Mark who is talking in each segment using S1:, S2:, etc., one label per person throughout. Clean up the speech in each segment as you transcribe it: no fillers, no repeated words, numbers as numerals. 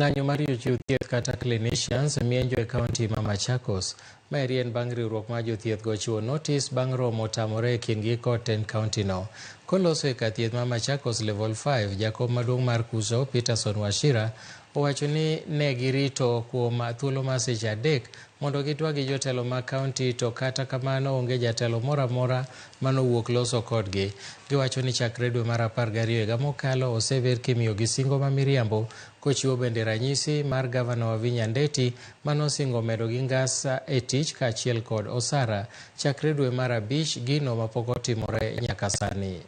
S1: Ng'anyo mar jochiw thieth kata clinicians mienjo e kaunti ma Machakos. Maerien bang' riwruok mar jothieth gochiwo notis bang' romo tamore e kindgi kod tend kaunti no. Koloso e kar thieth ma Machakos Level 5, jakom maduong' mar Kuso Peterson Wachira owacho ni ne girito kuom thuolo mar seche 3 mondo gitwag gi jotelo mag kaunti, to kata kamano onge jatelo moro amora manowuok loso kodgi. Giwacho ni chakre dwe mar 12 higa mokalo osever kimiyogi singo ma miriambo, kochiwo bende ranyisi mar gavana Wavinya Ndeti manosingo medo gi ngas e tich kaachiel kod osara chakre dwe mar 5, gino mapok otimore nyaka sani.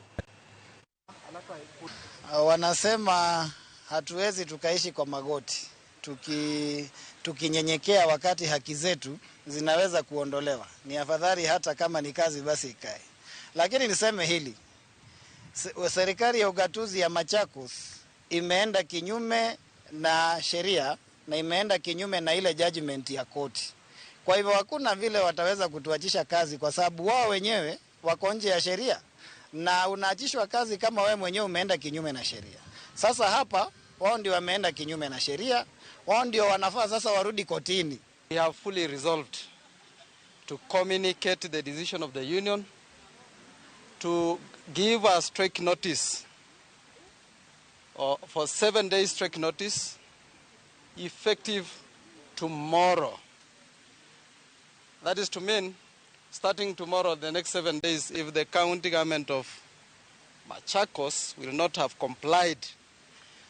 S2: Wanasema hatuwezi tukaishi kwa magoti tukinyenyekea wakati haki zetu zinaweza kuondolewa. Ni afadhali hata kama ni kazi basi ikae. Lakini niseme hili, serikali ya ugatuzi ya Machakos imeenda kinyume na sheria na imeenda kinyume na ile judgment ya koti. Kwa hivyo hakuna vile wataweza kutuachisha kazi, kwa sababu wao wenyewe wako nje ya sheria, na unaachishwa kazi kama wewe mwenyewe umeenda kinyume na sheria. Sasa hapa wao ndio wameenda kinyume na sheria, wao ndio wanafaa sasa warudi kotini.
S3: We have fully resolved to communicate the decision of the union, to give a strike notice for 7 days strike notice effective tomorrow. That is to mean starting tomorrow, the next 7 days, if the county government of Machakos will not have complied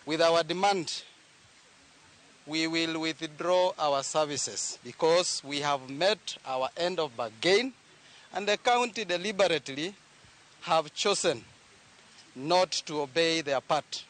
S3: with our demand, we will withdraw our services, because we have met our end of bargain and the county deliberately have chosen not to obey their part.